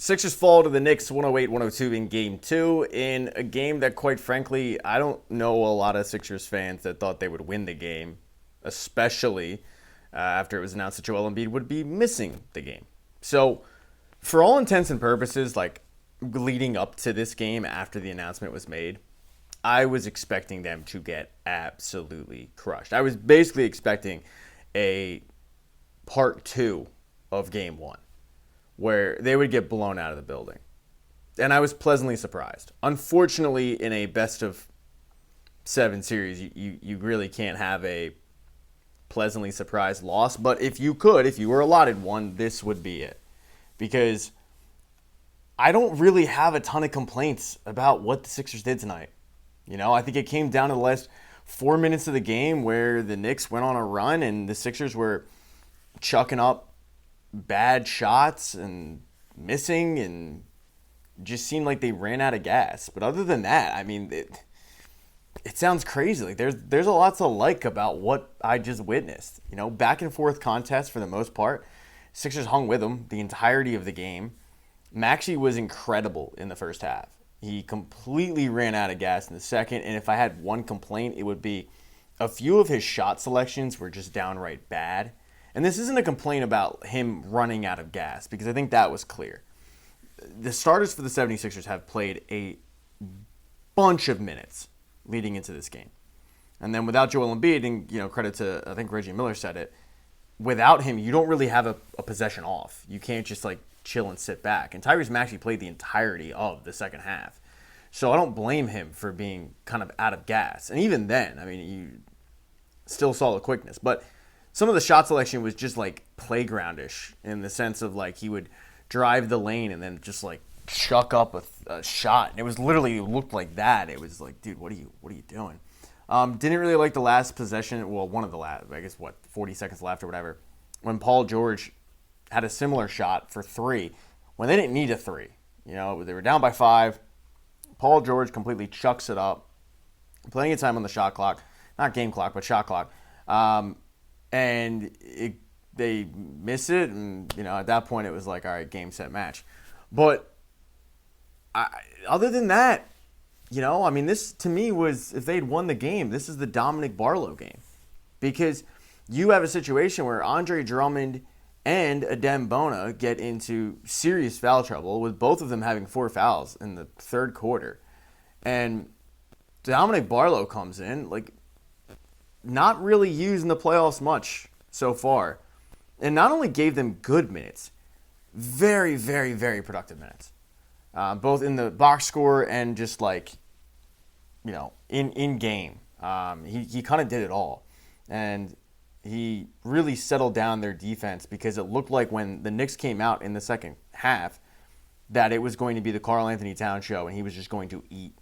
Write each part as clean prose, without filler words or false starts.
Sixers fall to the Knicks 108-102 in Game 2 in a game that, quite frankly, I don't know a lot of Sixers fans that thought they would win the game, especially after it was announced that Joel Embiid would be missing the game. So, for all intents and purposes, like leading up to this game after the announcement was made, I was expecting them to get absolutely crushed. I was basically expecting a part 2 of Game 1, where they would get blown out of the building. And I was pleasantly surprised. Unfortunately, in a best of 7 series, you really can't have a pleasantly surprised loss. But if you were allotted one, this would be it. Because I don't really have a ton of complaints about what the Sixers did tonight. You know, I think it came down to the last 4 minutes of the game where the Knicks went on a run and the Sixers were chucking up bad shots and missing and just seemed like they ran out of gas. But other than that, I mean, it sounds crazy. Like there's a lot to like about what I just witnessed. You know, back and forth contest for the most part. Sixers hung with them the entirety of the game. Maxey was incredible in the first half. He completely ran out of gas in the second, and if I had one complaint, it would be a few of his shot selections were just downright bad. And this isn't a complaint about him running out of gas, because I think that was clear. The starters for the 76ers have played a bunch of minutes leading into this game. And then without Joel Embiid, and credit to, I think Reggie Miller said it, without him, you don't really have a possession off. You can't just chill and sit back. And Tyrese Maxey played the entirety of the second half. So I don't blame him for being kind of out of gas. And even then, I mean, you still saw the quickness. But some of the shot selection was just playgroundish in the sense of he would drive the lane and then just chuck up a shot. And it was literally, it looked like that. It was dude, what are you doing? Didn't really like the last possession. Well, one of the last, 40 seconds left or whatever, when Paul George had a similar shot for 3 when they didn't need a 3. They were down by 5. Paul George completely chucks it up. Plenty of time on the shot clock. Not game clock, but shot clock. And they miss it. And, at that point it was all right, game, set, match. But other than that, this to me was, if they'd won the game, this is the Dominic Barlow game. Because you have a situation where Andre Drummond and Adem Bona get into serious foul trouble, with both of them having 4 fouls in the third quarter. And Dominic Barlow comes in, not really used in the playoffs much so far. And not only gave them good minutes, very, very, very productive minutes. Both in the box score and just in game. He kind of did it all. And he really settled down their defense, because it looked like when the Knicks came out in the second half that it was going to be the Karl Anthony Towns show, and he was just going to eat.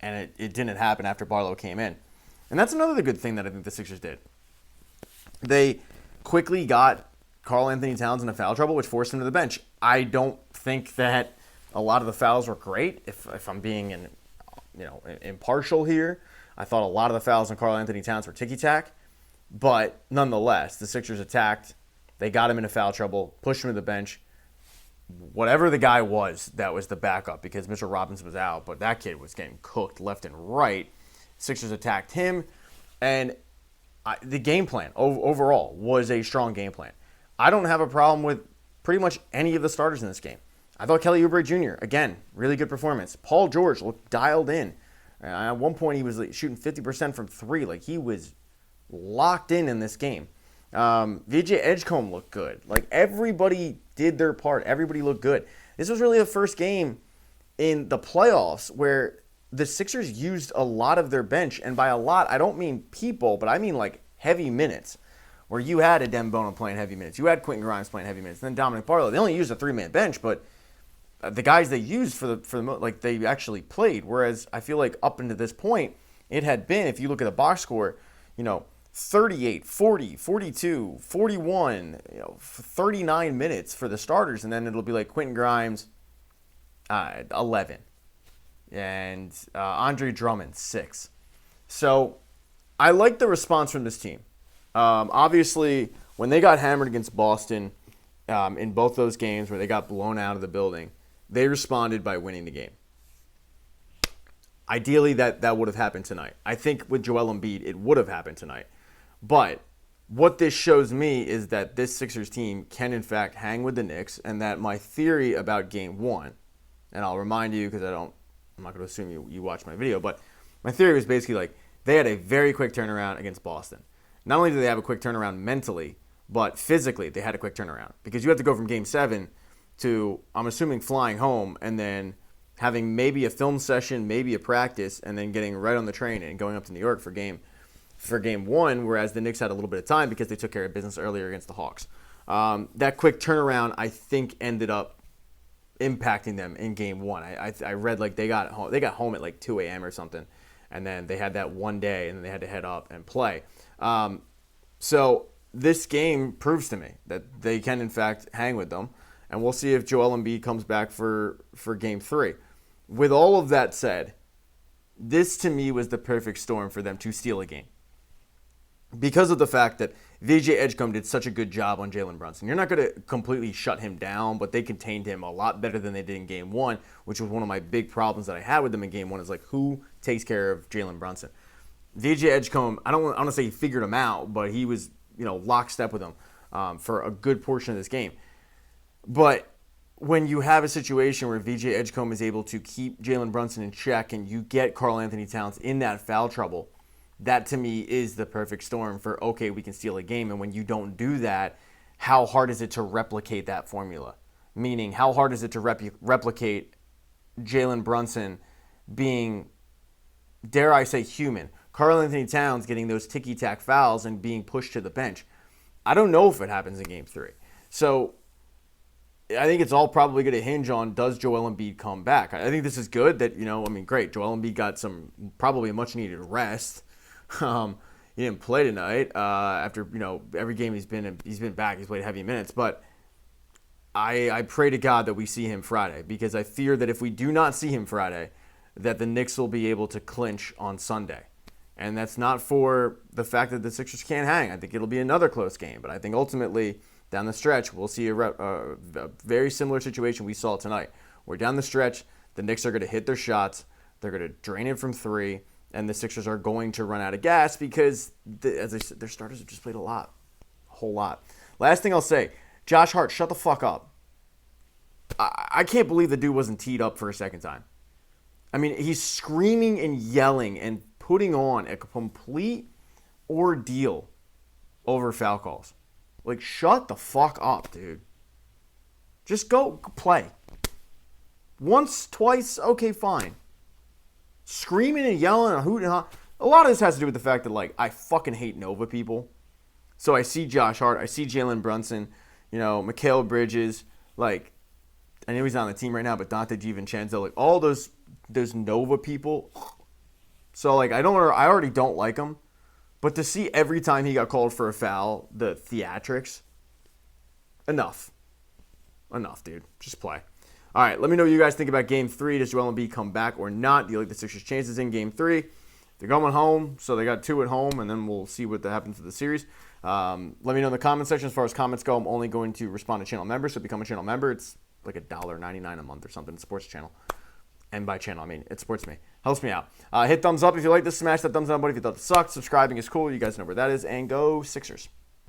And it didn't happen after Barlow came in. And that's another good thing that I think the Sixers did. They quickly got Karl Anthony Towns into foul trouble, which forced him to the bench. I don't think that a lot of the fouls were great, if I'm being impartial here. I thought a lot of the fouls on Karl Anthony Towns were ticky-tack. But nonetheless, the Sixers attacked. They got him into foul trouble, pushed him to the bench. Whatever the guy was, that was the backup, because Mitchell Robinson was out, but that kid was getting cooked left and right. Sixers attacked him, and the game plan overall was a strong game plan. I don't have a problem with pretty much any of the starters in this game. I thought Kelly Oubre Jr., again, really good performance. Paul George looked dialed in. At one point, he was shooting 50% from 3. He was locked in this game. VJ Edgecombe looked good. Everybody did their part. Everybody looked good. This was really the first game in the playoffs where the Sixers used a lot of their bench. And by a lot, I don't mean people, but I memean heavy minutes, where you had Adem Bona playing heavy minutes. You had Quentin Grimes playing heavy minutes. And then Dominic Barlow. They only used a 3-man bench, but the guys they used they actually played. Whereas I feel up until this point, it had been, if you look at the box score, 38, 40, 42, 41, 39 minutes for the starters. And then it'll be Quentin Grimes, 11. And Andre Drummond, 6. So I like the response from this team. Obviously, when they got hammered against Boston, in both those games where they got blown out of the building, they responded by winning the game. Ideally, that would have happened tonight. I think with Joel Embiid, it would have happened tonight. But what this shows me is that this Sixers team can, in fact, hang with the Knicks, and that my theory about Game 1, and I'll remind you because I'm not going to assume you watched my video, but my theory was basically like they had a very quick turnaround against Boston. Not only did they have a quick turnaround mentally, but physically they had a quick turnaround because you have to go from Game 7 to, I'm assuming, flying home and then having maybe a film session, maybe a practice, and then getting right on the train and going up to New York for game 1, whereas the Knicks had a little bit of time because they took care of business earlier against the Hawks. That quick turnaround, I think, ended up impacting them in Game 1. I read like they got home at like 2 a.m. or something, and then they had that one day, and then they had to head up and play. So this game proves to me that they can, in fact, hang with them, and we'll see if Joel Embiid comes back for Game 3. With all of that said, this to me was the perfect storm for them to steal a game. Because of the fact that VJ Edgecombe did such a good job on Jalen Brunson. You're not going to completely shut him down, but they contained him a lot better than they did in Game 1, which was one of my big problems that I had with them in Game 1 is like, who takes care of Jalen Brunson? VJ Edgecombe, I don't want to say he figured him out, but he was, lockstep with him for a good portion of this game. But when you have a situation where VJ Edgecombe is able to keep Jalen Brunson in check and you get Karl Anthony Towns in that foul trouble, that to me is the perfect storm for, okay, we can steal a game. And when you don't do that, how hard is it to replicate that formula? Meaning, how hard is it to replicate Jalen Brunson being, dare I say, human? Karl Anthony Towns getting those ticky-tack fouls and being pushed to the bench. I don't know if it happens in Game 3. So I think it's all probably going to hinge on, does Joel Embiid come back? I think this is good that, great. Joel Embiid got some probably much-needed rest. He didn't play tonight after, every game he's been back. He's played heavy minutes. But I pray to God that we see him Friday because I fear that if we do not see him Friday, that the Knicks will be able to clinch on Sunday. And that's not for the fact that the Sixers can't hang. I think it'll be another close game. But I think ultimately, down the stretch, we'll see a very similar situation we saw tonight. Where down the stretch, the Knicks are going to hit their shots. They're going to drain it from 3. And the Sixers are going to run out of gas because, as I said, their starters have just played a whole lot. Last thing I'll say, Josh Hart, shut the fuck up. I can't believe the dude wasn't teed up for a second time. I mean, he's screaming and yelling and putting on a complete ordeal over foul calls. Like, shut the fuck up, dude. Just go play. Once, twice, okay, fine. Screaming and yelling and hooting and hollering. A lot of this has to do with the fact that, I fucking hate Nova people. So I see Josh Hart. I see Jalen Brunson. Mikal Bridges. I know he's not on the team right now, but Dante DiVincenzo. All those Nova people. So, I already don't like him. But to see every time he got called for a foul, the theatrics. Enough, dude. Just play. All right, let me know what you guys think about Game 3. Does Joel Embiid come back or not? Do you like the Sixers' chances in Game 3? They're going home, so they got 2 at home, and then we'll see what happens to the series. Let me know in the comment section. As far as comments go, I'm only going to respond to channel members, so become a channel member. It's like $1.99 a month or something. It supports the channel. And by channel, I mean it supports me. Helps me out. Hit thumbs up if you like this. Smash that thumbs down button if you thought it sucked. Subscribing is cool. You guys know where that is. And go Sixers.